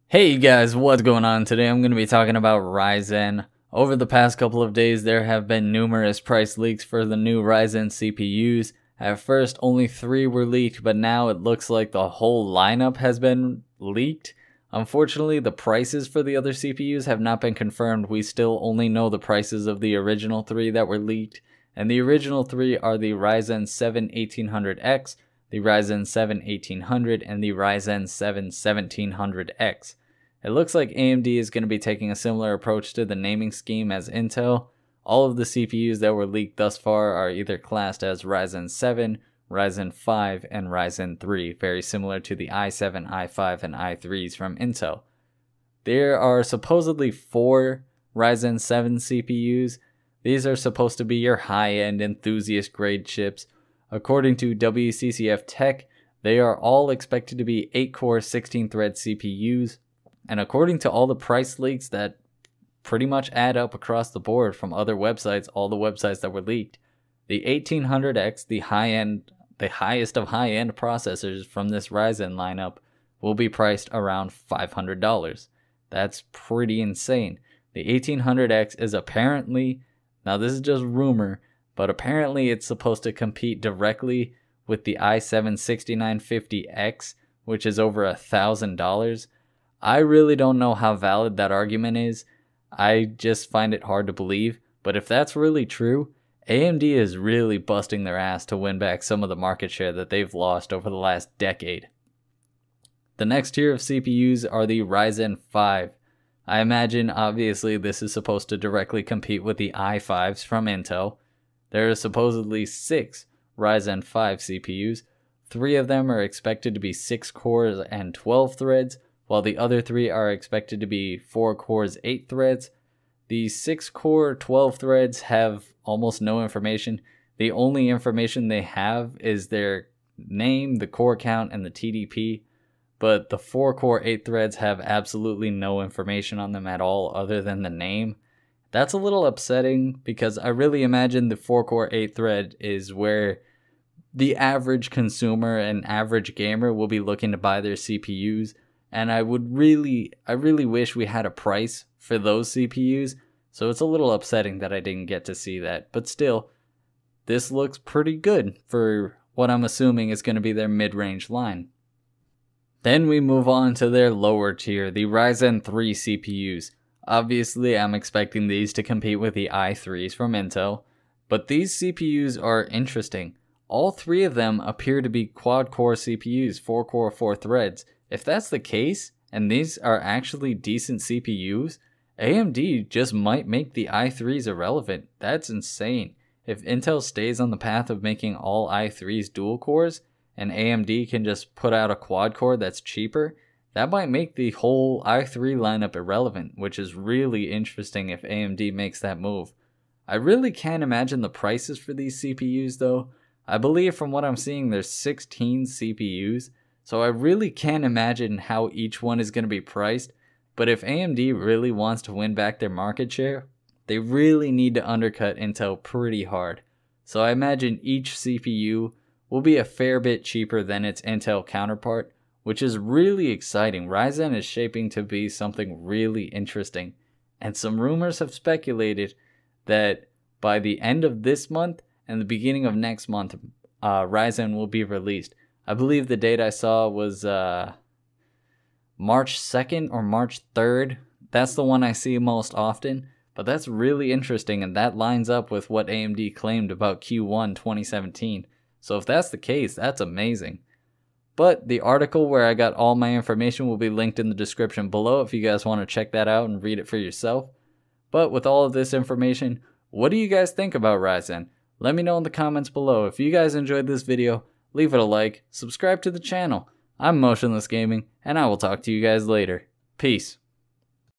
Hey guys, what's going on? Today I'm going to be talking about Ryzen. Over the past couple of days, there have been numerous price leaks for the new Ryzen CPUs. At first, only 3 were leaked, but now it looks like the whole lineup has been leaked. Unfortunately, the prices for the other CPUs have not been confirmed. We still only know the prices of the original 3 that were leaked. And the original 3 are the Ryzen 7 1800X, the Ryzen 7 1800, and the Ryzen 7 1700X. It looks like AMD is going to be taking a similar approach to the naming scheme as Intel. All of the CPUs that were leaked thus far are either classed as Ryzen 7, Ryzen 5, and Ryzen 3, very similar to the i7, i5, and i3s from Intel. There are supposedly 4 Ryzen 7 CPUs. These are supposed to be your high-end enthusiast-grade chips. According to WCCF Tech, they are all expected to be 8-core 16-thread CPUs. And according to all the price leaks that pretty much add up across the board from other websites, all the websites that were leaked, the 1800X, the highest of high-end processors from this Ryzen lineup, will be priced around $500. That's pretty insane. The 1800X is apparently, now this is just rumor, but apparently it's supposed to compete directly with the i7 6950X, which is over $1,000. I really don't know how valid that argument is. I just find it hard to believe. But if that's really true, AMD is really busting their ass to win back some of the market share that they've lost over the last decade. The next tier of CPUs are the Ryzen 5. I imagine obviously this is supposed to directly compete with the i5s from Intel. There are supposedly 6 Ryzen 5 CPUs. 3 of them are expected to be 6 cores and 12 threads, while the other 3 are expected to be 4 cores, 8 threads. The 6 core 12 threads have almost no information. The only information they have is their name, the core count, and the TDP. But the 4 core 8 threads have absolutely no information on them at all other than the name. That's a little upsetting because I really imagine the 4 core 8 thread is where the average consumer and average gamer will be looking to buy their CPUs. And I really wish we had a price for those CPUs, so it's a little upsetting that I didn't get to see that. But still, this looks pretty good for what I'm assuming is going to be their mid-range line. Then we move on to their lower tier, the Ryzen 3 CPUs. Obviously, I'm expecting these to compete with the i3s from Intel, but these CPUs are interesting. All 3 of them appear to be quad-core CPUs, 4 core, 4 threads. If that's the case, and these are actually decent CPUs, AMD just might make the i3s irrelevant. That's insane. If Intel stays on the path of making all i3s dual cores, and AMD can just put out a quad core that's cheaper, that might make the whole i3 lineup irrelevant, which is really interesting if AMD makes that move. I really can't imagine the prices for these CPUs though. I believe from what I'm seeing there's 16 CPUs, so I really can't imagine how each one is going to be priced, but if AMD really wants to win back their market share, they really need to undercut Intel pretty hard. So I imagine each CPU will be a fair bit cheaper than its Intel counterpart, which is really exciting. Ryzen is shaping to be something really interesting, and some rumors have speculated that by the end of this month and the beginning of next month, Ryzen will be released. I believe the date I saw was March 2nd or March 3rd. That's the one I see most often, but that's really interesting, and that lines up with what AMD claimed about Q1 2017. So if that's the case, that's amazing. But the article where I got all my information will be linked in the description below if you guys want to check that out and read it for yourself. But with all of this information, what do you guys think about Ryzen? Let me know in the comments below. If you guys enjoyed this video, leave it a like, subscribe to the channel. I'm Motionless Gaming, and I will talk to you guys later. Peace.